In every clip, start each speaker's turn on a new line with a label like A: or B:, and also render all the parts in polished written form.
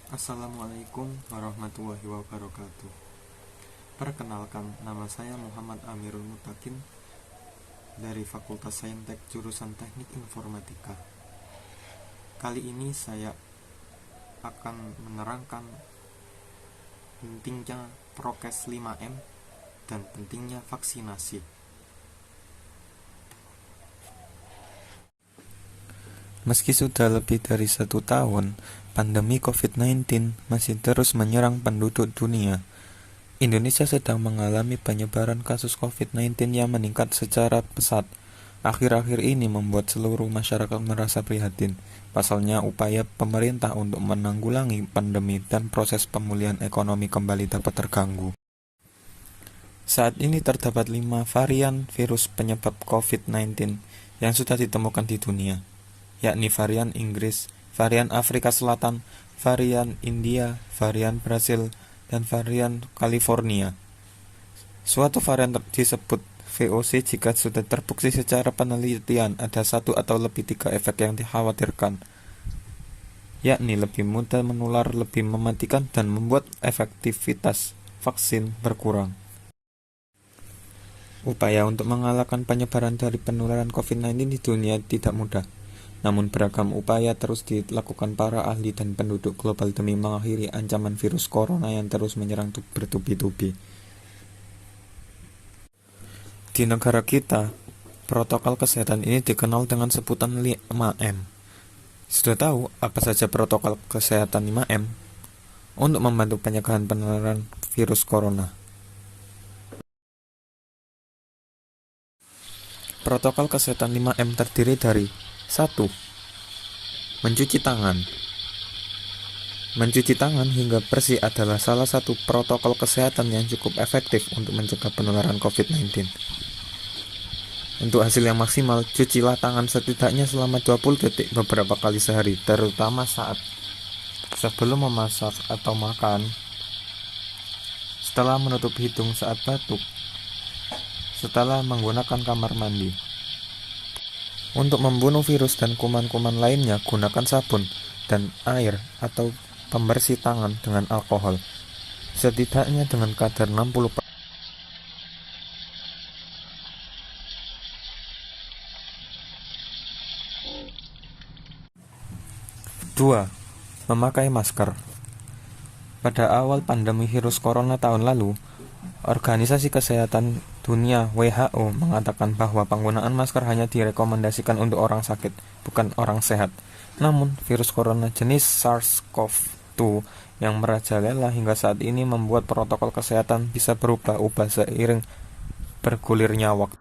A: Assalamualaikum warahmatullahi wabarakatuh. Perkenalkan, nama saya Muhammad Amirul Mutakin dari Fakultas Saintek jurusan Teknik Informatika. Kali ini saya akan menerangkan pentingnya prokes 5M dan pentingnya vaksinasi. Meski sudah lebih dari 1 tahun, pandemi COVID-19 masih terus menyerang penduduk dunia. Indonesia sedang mengalami penyebaran kasus COVID-19 yang meningkat secara pesat. Akhir-akhir ini membuat seluruh masyarakat merasa prihatin. Pasalnya, upaya pemerintah untuk menanggulangi pandemi dan proses pemulihan ekonomi kembali dapat terganggu. Saat ini terdapat 5 varian virus penyebab COVID-19 yang sudah ditemukan di dunia, yakni varian Inggris, varian Afrika Selatan, varian India, varian Brasil, dan varian California. Suatu varian disebut VOC jika sudah terbukti secara penelitian ada 1 atau lebih 3 efek yang dikhawatirkan, yakni lebih mudah menular, lebih mematikan, dan membuat efektivitas vaksin berkurang. Upaya untuk mengalahkan penyebaran dari penularan COVID-19 di dunia tidak mudah. Namun beragam upaya terus dilakukan para ahli dan penduduk global demi mengakhiri ancaman virus corona yang terus menyerang bertubi-tubi. Di negara kita, protokol kesehatan ini dikenal dengan sebutan 5M. Sudah tahu apa saja protokol kesehatan 5M? Untuk membantu pencegahan penularan virus corona. Protokol kesehatan 5M terdiri dari 1. Mencuci tangan. Mencuci tangan hingga bersih adalah salah satu protokol kesehatan yang cukup efektif untuk mencegah penularan COVID-19. Untuk hasil yang maksimal, cucilah tangan setidaknya selama 20 detik beberapa kali sehari, terutama saat sebelum memasak atau makan, setelah menutup hidung saat batuk, setelah menggunakan kamar mandi. Untuk membunuh virus dan kuman-kuman lainnya, gunakan sabun dan air atau pembersih tangan dengan alkohol, setidaknya dengan kadar 60%. 2. Memakai masker. Pada awal pandemi virus corona tahun lalu, Organisasi Kesehatan Dunia (WHO) mengatakan bahwa penggunaan masker hanya direkomendasikan untuk orang sakit, bukan orang sehat. Namun, virus corona jenis SARS-CoV-2 yang merajalela hingga saat ini membuat protokol kesehatan bisa berubah-ubah seiring bergulirnya waktu.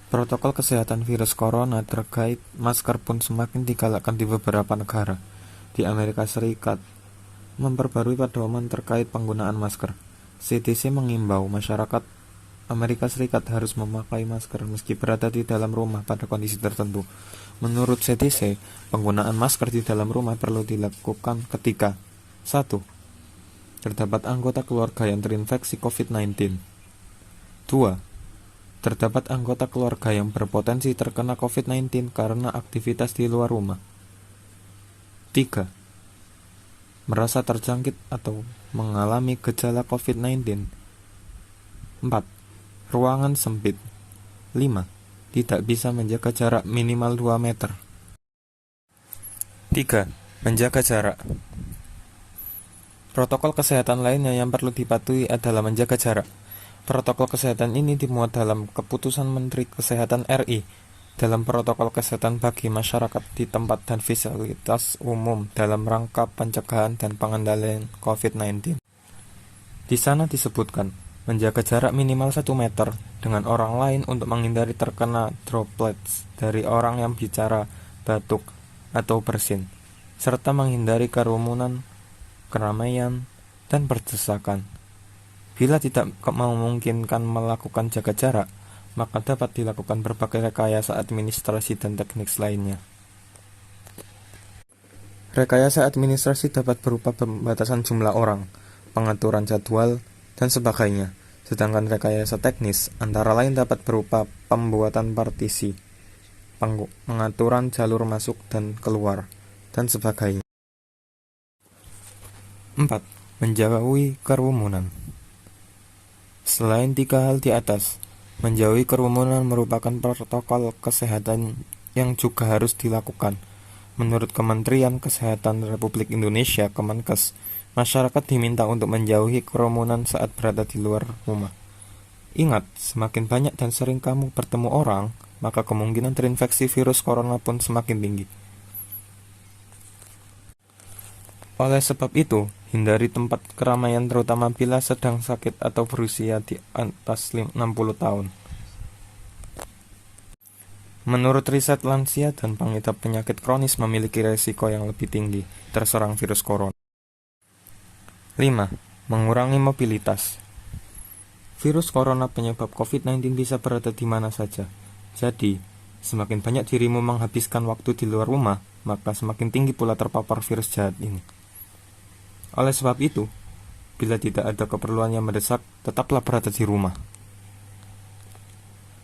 A: Protokol kesehatan virus corona terkait masker pun semakin digalakkan di beberapa negara. Di Amerika Serikat, memperbarui pedoman terkait penggunaan masker. CDC mengimbau masyarakat Amerika Serikat harus memakai masker meski berada di dalam rumah pada kondisi tertentu. Menurut CDC, penggunaan masker di dalam rumah perlu dilakukan ketika 1. Terdapat anggota keluarga yang terinfeksi COVID-19. 2. Terdapat anggota keluarga yang berpotensi terkena COVID-19 karena aktivitas di luar rumah. 3. Merasa terjangkit atau mengalami gejala COVID-19. 4. Ruangan sempit. 5. Tidak bisa menjaga jarak minimal 2 meter. 3. Menjaga jarak. Protokol kesehatan lainnya yang perlu dipatuhi adalah menjaga jarak. Protokol kesehatan ini dimuat dalam Keputusan Menteri Kesehatan RI dalam protokol kesehatan bagi masyarakat di tempat dan fasilitas umum dalam rangka pencegahan dan pengendalian COVID-19. Di sana disebutkan, menjaga jarak minimal 1 meter dengan orang lain untuk menghindari terkena droplets dari orang yang bicara, batuk, atau bersin, serta menghindari kerumunan, keramaian, dan berdesakan. Bila tidak memungkinkan melakukan jaga jarak, maka dapat dilakukan berbagai rekayasa administrasi dan teknik lainnya. Rekayasa administrasi dapat berupa pembatasan jumlah orang, pengaturan jadwal, dan sebagainya. Sedangkan rekayasa teknis antara lain dapat berupa pembuatan partisi, pengaturan jalur masuk dan keluar, dan sebagainya. 4. Menjauhi kerumunan. Selain 3 hal di atas, menjauhi kerumunan merupakan protokol kesehatan yang juga harus dilakukan. Menurut Kementerian Kesehatan Republik Indonesia (Kemenkes), masyarakat diminta untuk menjauhi kerumunan saat berada di luar rumah. Ingat, semakin banyak dan sering kamu bertemu orang, maka kemungkinan terinfeksi virus corona pun semakin tinggi. Oleh sebab itu, hindari tempat keramaian terutama bila sedang sakit atau berusia di atas 60 tahun. Menurut riset, lansia dan pengidap penyakit kronis memiliki resiko yang lebih tinggi terserang virus corona. 5. Mengurangi mobilitas. Virus corona penyebab COVID-19 bisa berada di mana saja. Jadi, semakin banyak dirimu menghabiskan waktu di luar rumah, maka semakin tinggi pula terpapar virus jahat ini. Oleh sebab itu, bila tidak ada keperluan yang mendesak, tetaplah berada di rumah.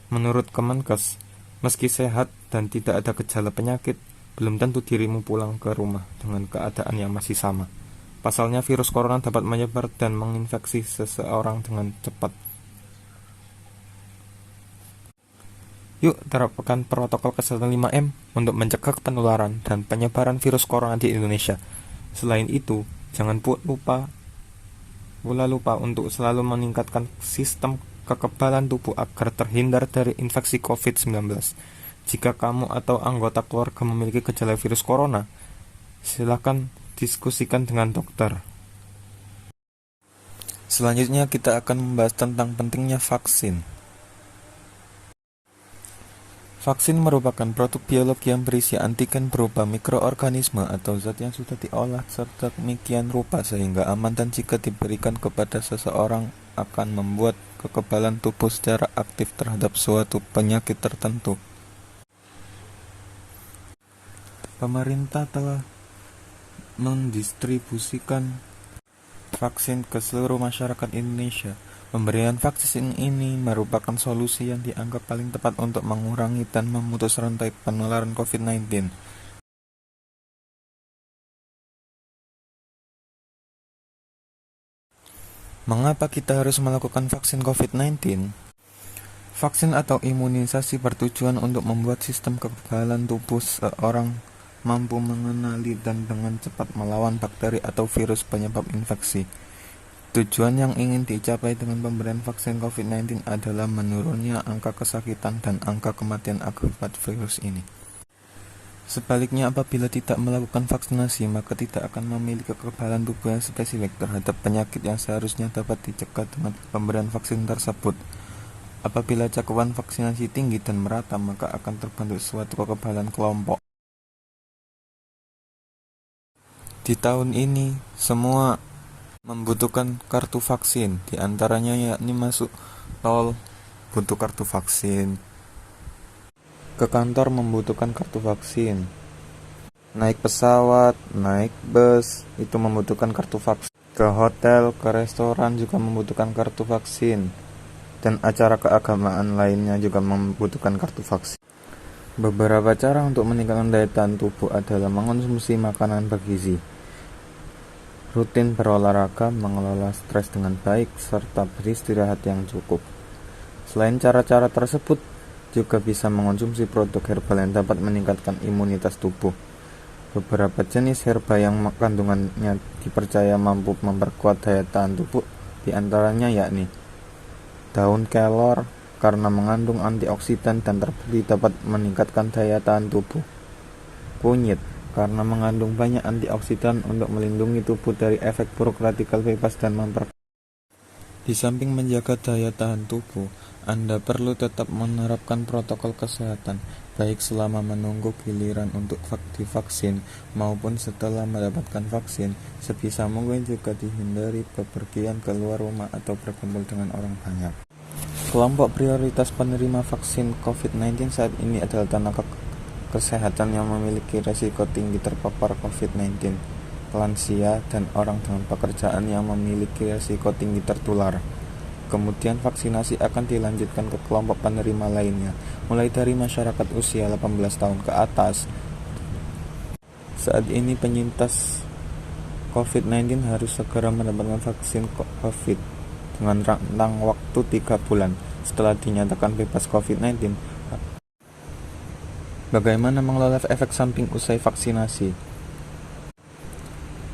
A: Menurut Kemenkes, meski sehat dan tidak ada gejala penyakit, belum tentu dirimu pulang ke rumah dengan keadaan yang masih sama. Pasalnya virus corona dapat menyebar dan menginfeksi seseorang dengan cepat. Yuk terapkan protokol kesehatan 5M untuk mencegah penularan dan penyebaran virus corona di Indonesia. Selain itu, jangan lupa untuk selalu meningkatkan sistem kekebalan tubuh agar terhindar dari infeksi COVID-19. Jika kamu atau anggota keluarga memiliki gejala virus corona, silakan diskusikan dengan dokter. Selanjutnya kita akan membahas tentang pentingnya vaksin. Vaksin merupakan produk biologi yang berisi antigen berupa mikroorganisme atau zat yang sudah diolah serta demikian rupa sehingga aman dan jika diberikan kepada seseorang akan membuat kekebalan tubuh secara aktif terhadap suatu penyakit tertentu. Pemerintah telah mendistribusikan vaksin ke seluruh masyarakat Indonesia. Pemberian vaksin ini merupakan solusi yang dianggap paling tepat untuk mengurangi dan memutus rantai penularan COVID-19. Mengapa kita harus melakukan vaksin COVID-19? Vaksin atau imunisasi bertujuan untuk membuat sistem kekebalan tubuh seorang mampu mengenali dan dengan cepat melawan bakteri atau virus penyebab infeksi. Tujuan yang ingin dicapai dengan pemberian vaksin COVID-19 adalah menurunnya angka kesakitan dan angka kematian akibat virus ini. Sebaliknya, apabila tidak melakukan vaksinasi, maka tidak akan memiliki kekebalan tubuh yang spesifik terhadap penyakit yang seharusnya dapat dicegah dengan pemberian vaksin tersebut. Apabila cakupan vaksinasi tinggi dan merata, maka akan terbentuk suatu kekebalan kelompok. Di tahun ini, semua membutuhkan kartu vaksin, diantaranya yakni masuk tol butuh kartu vaksin, ke kantor membutuhkan kartu vaksin, naik pesawat, naik bus itu membutuhkan kartu vaksin, ke hotel, ke restoran juga membutuhkan kartu vaksin, dan acara keagamaan lainnya juga membutuhkan kartu vaksin. Beberapa cara untuk meningkatkan daya tahan tubuh adalah mengonsumsi makanan bergizi, rutin berolahraga, mengelola stres dengan baik, serta beristirahat yang cukup. Selain cara-cara tersebut, juga bisa mengonsumsi produk herbal yang dapat meningkatkan imunitas tubuh. Beberapa jenis herba yang kandungannya dipercaya mampu memperkuat daya tahan tubuh, diantaranya yakni daun kelor karena mengandung antioksidan dan terbukti dapat meningkatkan daya tahan tubuh. Kunyit karena mengandung banyak antioksidan untuk melindungi tubuh dari efek buruk radikal bebas dan Di samping menjaga daya tahan tubuh, Anda perlu tetap menerapkan protokol kesehatan, baik selama menunggu giliran untuk divaksin maupun setelah mendapatkan vaksin. Sebisa mungkin juga dihindari bepergian keluar rumah atau berkumpul dengan orang banyak. Kelompok prioritas penerima vaksin COVID-19 saat ini adalah tenaga kesehatan yang memiliki risiko tinggi terpapar COVID-19, lansia, dan orang dengan pekerjaan yang memiliki risiko tinggi tertular. Kemudian vaksinasi akan dilanjutkan ke kelompok penerima lainnya, mulai dari masyarakat usia 18 tahun ke atas. Saat ini penyintas COVID-19 harus segera mendapatkan vaksin COVID dengan rentang waktu 3 bulan setelah dinyatakan bebas COVID-19. Bagaimana mengelola efek samping usai vaksinasi?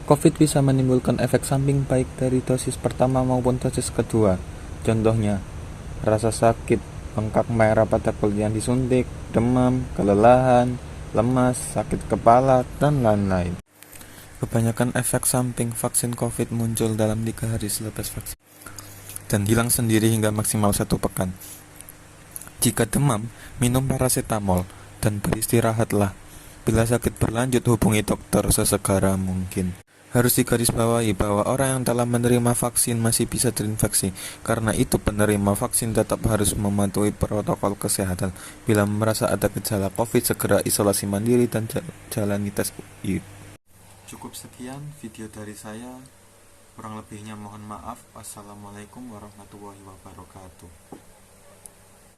A: COVID bisa menimbulkan efek samping baik dari dosis pertama maupun dosis kedua. Contohnya, rasa sakit, bengkak merah pada kulit yang disuntik, demam, kelelahan, lemas, sakit kepala, dan lain-lain. Kebanyakan efek samping vaksin COVID muncul dalam 3 hari selepas vaksin dan hilang sendiri hingga maksimal 1 pekan. Jika demam, minum paracetamol dan beristirahatlah. Bila sakit berlanjut, hubungi dokter sesegera mungkin. Harus digarisbawahi bahwa orang yang telah menerima vaksin masih bisa terinfeksi. Karena itu penerima vaksin tetap harus mematuhi protokol kesehatan. Bila merasa ada gejala COVID, segera isolasi mandiri dan jalani tes UI. Cukup sekian video dari saya. Kurang lebihnya mohon maaf. Wassalamualaikum warahmatullahi wabarakatuh.